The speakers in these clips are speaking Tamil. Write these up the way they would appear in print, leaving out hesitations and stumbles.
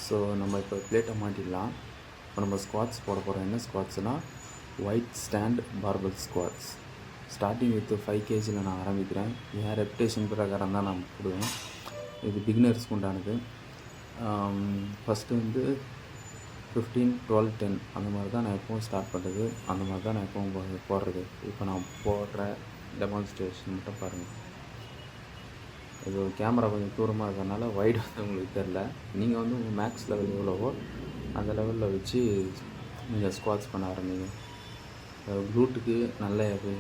ஸோ நம்ம இப்போ பிளேட்டை மாட்டிடலாம். இப்போ நம்ம ஸ்குவாட்ஸ் போட போகிறோம். என்ன ஸ்குவாட்ஸ்னால் wide stance barbell squats. Starting with 5 kgயில் நான் ஆரம்பிக்கிறேன். என் ரெப்புடேஷன் பிரகாரம் தான் நான் போடுவேன். இது பிகினர்ஸ்க்கு உண்டானது. ஃபஸ்ட்டு வந்து 15, 12, 10 அந்த மாதிரி தான் நான் எப்போவும் ஸ்டார்ட் பண்ணுறது. அந்த மாதிரி தான் நான் எப்போவும் போடுறது. இப்போ நான் போடுற டெமான்ஸ்ட்ரேஷன் மட்டும் பாருங்கள். இது கேமரா கொஞ்சம் தூரமாக இருக்கிறதுனால வைடு வந்து உங்களுக்கு தெரில. நீங்கள் வந்து உங்கள் மேக்ஸ் லெவல் எவ்வளவோ அந்த லெவலில் வச்சு நீங்கள் ஸ்குவாட்ஸ் பண்ண ஆரம்பிங்க. க்ளூட்டுக்கு நல்ல எனக்கு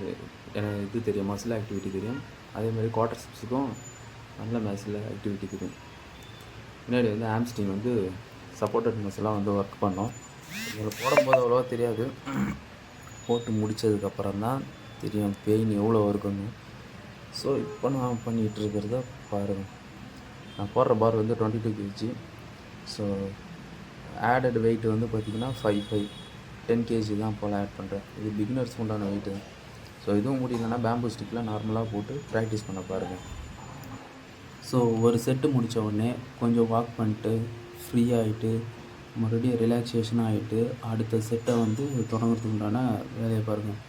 இது தெரியும், மசில் ஆக்டிவிட்டி தெரியும். அதேமாதிரி குவாட்ரிசெப்ஸுக்கும் நல்ல மசில் ஆக்டிவிட்டி தெரியும். பின்னாடி வந்து ஆம்ஸ்ட்ரிங் வந்து சப்போர்ட்டட் மசிலாக வந்து ஒர்க் பண்ணோம். உங்களுக்கு போடும்போது அவ்வளோவா தெரியாது. போட்டு முடித்ததுக்கப்புறம் தான் தெரியும் பெயின் எவ்வளோ இருக்குன்னு. ஸோ இப்போ நான் பண்ணிகிட்டு இருக்கிறத பாருங்கள். நான் போடுற பார் வந்து 22 kg. ஸோ ஆடட் வெயிட் வந்து பார்த்திங்கன்னா 5 10 kg தான் போல் ஆட் பண்ணுறேன். இது பிகினர்ஸ் உண்டான வெயிட்டு தான். ஸோ இதுவும் முடியலன்னா பேம்பு ஸ்டிக்கில் நார்மலாக போட்டு ப்ராக்டிஸ் பண்ண பாருங்கள். ஸோ ஒரு செட்டு முடித்த உடனே கொஞ்சம் வாக் பண்ணிட்டு ஃப்ரீ ஆகிட்டு மறுபடியும் ரிலாக்ஸேஷன் ஆகிட்டு அடுத்த செட்டை வந்து தொடங்குறதுக்கு உண்டான வேலையை பாருங்கள்.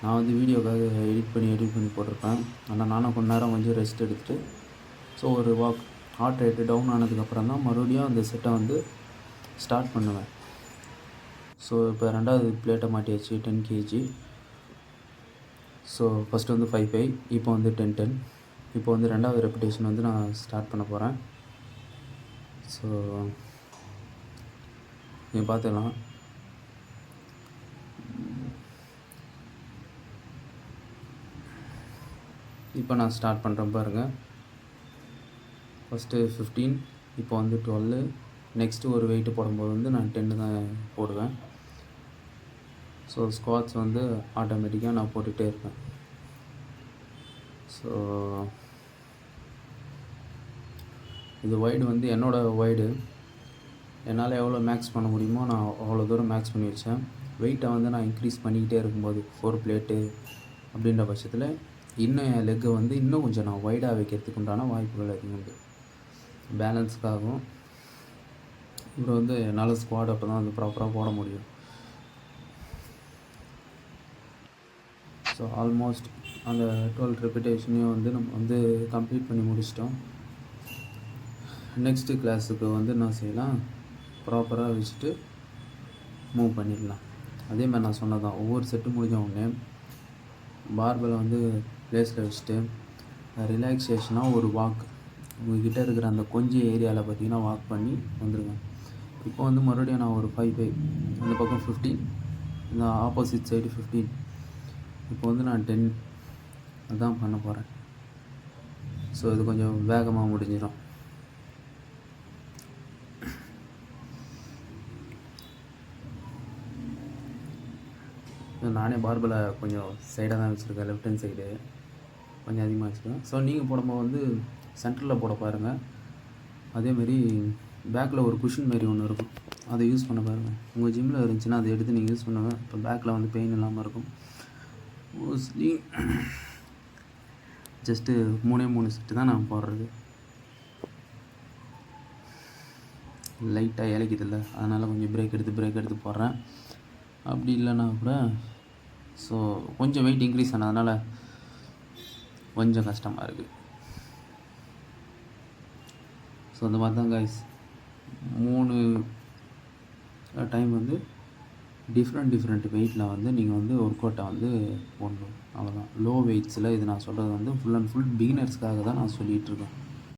நான் வந்து வீடியோக்காக எடிட் பண்ணி போட்டிருப்பேன். ஆனால் நானும் கொஞ்ச நேரம் கொஞ்சம் ரெஸ்ட் எடுத்துகிட்டு ஸோ ஒரு வாக் ஹார்ட் ரேட்டு டவுன் ஆனதுக்கப்புறம் தான் மறுபடியும் அந்த செட்டை வந்து ஸ்டார்ட் பண்ணுவேன். ஸோ இப்போ ரெண்டாவது பிளேட்டை மாட்டியாச்சு 10 kg. ஸோ ஃபஸ்ட்டு வந்து 5 இப்போ வந்து 10. இப்போ வந்து ரெண்டாவது ரெப்புடேஷன் வந்து நான் ஸ்டார்ட் பண்ண போகிறேன். ஸோ நீங்கள் பார்த்துக்கலாம். இப்போ நான் ஸ்டார்ட் பண்ணுறேன் பாருங்கள். ஃபஸ்ட்டு 15, இப்போ வந்து 12. நெக்ஸ்ட்டு ஒரு வெயிட்டு போடும்போது வந்து நான் 10 தான் போடுவேன். ஸோ ஸ்குவாட்ஸ் வந்து ஆட்டோமேட்டிக்காக நான் போட்டுகிட்டே இருப்பேன். ஸோ இது வைடு வந்து என்னோடய வைடு. என்னால் எவ்வளோ மேக்ஸ் பண்ண முடியுமோ நான் அவ்வளோ தூரம் மேக்ஸ் பண்ணி வச்சேன். வெயிட்டை வந்து நான் இன்க்ரீஸ் பண்ணிக்கிட்டே இருக்கும்போது 4 பிளேட்டு அப்படின்ற பட்சத்தில் இன்னும் என் லெக்கை வந்து இன்னும் கொஞ்சம் நான் வைடாக வைக்கிறதுக்கு உண்டான வாய்ப்புகள் அதிகம் உண்டு. பேலன்ஸ்க்காகவும் இவர் வந்து என்னால் ஸ்குவாட் அப்போ தான் வந்து ப்ராப்பராக போட முடியும். ஸோ ஆல்மோஸ்ட் அந்த 12 ரெப்புடேஷனையும் வந்து நம்ம வந்து கம்ப்ளீட் பண்ணி முடிச்சிட்டோம். நெக்ஸ்ட்டு கிளாஸுக்கு வந்து என்ன செய்யலாம், ப்ராப்பராக வச்சுட்டு மூவ் பண்ணிடலாம். அதேமாதிரி நான் சொன்னதான், ஒவ்வொரு செட்டு முடிஞ்ச உடனே பார்பலை வந்து ப்ளேஸில் வச்சுட்டு ரிலாக்ஸேஷனாக ஒரு வாக் உங்கள்கிட்ட இருக்கிற அந்த கொஞ்சம் ஏரியாவில் பார்த்திங்கன்னா வாக் பண்ணி வந்துடுவேன். இப்போ வந்து மறுபடியும் நான் ஒரு 5 அந்த பக்கம் 15, இந்த ஆப்போசிட் சைடு 15. இப்போ வந்து நான் 10 அதான் பண்ண போகிறேன். ஸோ இது கொஞ்சம் வேகமாக முடிஞ்சிடும். நானே பார்பலை கொஞ்சம் சைடாக தான் வச்சுருக்கேன், லெஃப்ட் ஹேண்ட் சைடு கொஞ்சம் அதிகமாக வச்சுருக்கேன். ஸோ நீங்கள் போடும்போது வந்து சென்டரில் போட பாருங்கள். அதேமாரி பேக்கில் ஒரு குஷன் மாரி ஒன்று இருக்கும், அதை யூஸ் பண்ண பாருங்கள். உங்கள் ஜிம்மில் இருந்துச்சுன்னா அதை எடுத்து நீங்கள் யூஸ் பண்ணுங்கள். இப்போ பேக்கில் வந்து பெயின் இல்லாமல் இருக்கும். மோஸ்ட்லி ஜஸ்ட்டு 3 செட்டு தான் நான் போடுறது. லைட்டாக இலைக்குதில்ல, அதனால் கொஞ்சம் பிரேக் எடுத்து போடுறேன். அப்படி இல்லைன்னா கூட ஸோ கொஞ்சம் வெயிட் இன்க்ரீஸ் ஆனதுனால கொஞ்சம் கஷ்டமாக இருக்குது. ஸோ அந்த மாதிரி தான் கைஸ் 3 டைம் வந்து டிஃப்ரெண்ட் வெயிட்டில் வந்து நீங்கள் வந்து ஒர்க் அவுட்டை வந்து போடணும். அவ்வளோதான். லோ வெயிட்ஸில் இது நான் சொல்கிறது வந்து ஃபுல் அண்ட் ஃபுல் பிகினர்ஸ்க்காக தான் நான் சொல்லிகிட்ருக்கேன்.